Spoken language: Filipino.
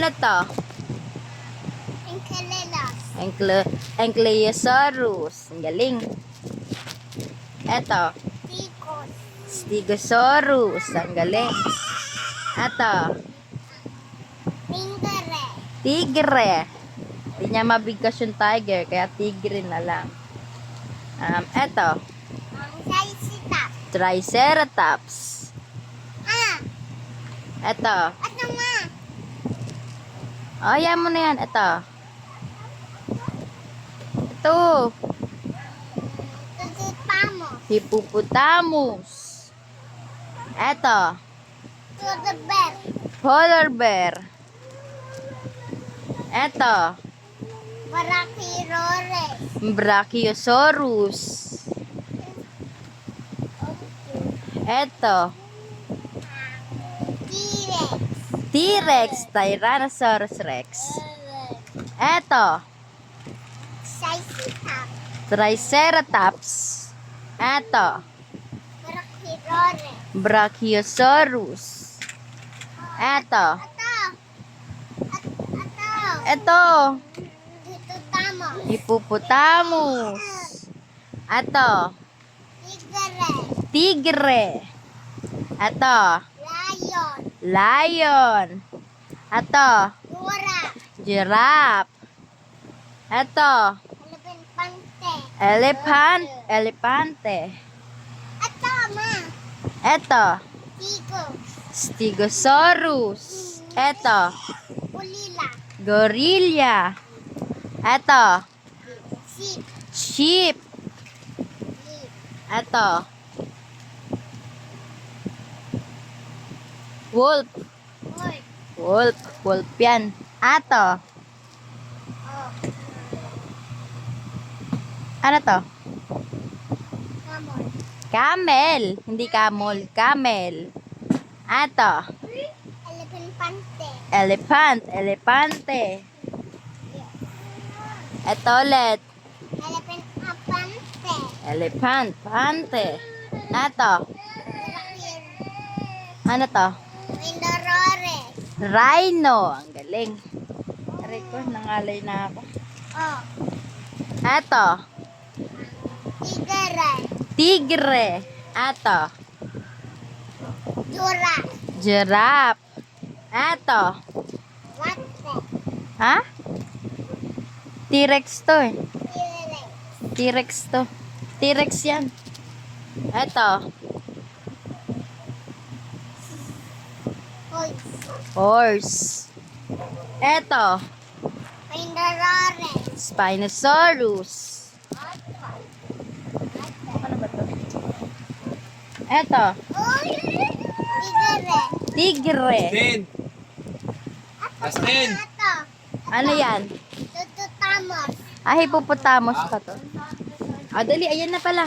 Ano to? Enchiladas. Ankylosaurus. Ang galing. Eto. Ticos. Stegosaurus. Ang galing. Eto. Tingere. Tigre. Hindi niya mabigkas yung tiger, kaya tigre na lang. Eto. Triceratops. Triceratops. Eto. Ano ma? Oh, yan mo na yan. Eto. Ito. Tutupamos. Hippopotamus. Eto. To the bear. Polar bear. Eto. Brachyrores. Brachiosaurus. Eto. T-Rex. T-Rex. Tyrannosaurus Rex. Eto. Triceratops. Triceratops. Eto. Brachyrores. Brachiosaurus. Eto. Eto. Tutupamos. Hippopotamus. Eto. Tigre. Tigre. Eto. Lion. Lion. Eto. Dora. Giraffe. Eto. Elefante. Elepante. Ato ma. Eto. Tigos. Stegosaurus. Eto. Ulila. Gorilla. Eto. Sheep. Sheep. Eto. Wolf. Horse. Wolf. Wolf yan. Ato. Oh. Ano to? Camel. Camel. Hindi camel. Camel. Ato. Elefante. Elephant. Elepante. Eto ulit. Elefante. Elephant. Pante. Ato. Ano to? Rhinoceros. Rhino. Ang galing. Aray ko, nangalay na ako. Oh. Ato. Tigre. Tigre. Ato. Jura. Giraffe. Ato. Wate. Ha? T-Rex to eh. T-Rex. T-Rex to. T-Rex yan. Eto. Horse. Horse. Eto. Rhinoceros. Spinosaurus. Ano ba to? Eto. Tigre. Tigre. Ten. Astin. Ato. Ano yan? Tutupamos. Ah, hippopotamus pa to. Ah, dali. Ayan na pala.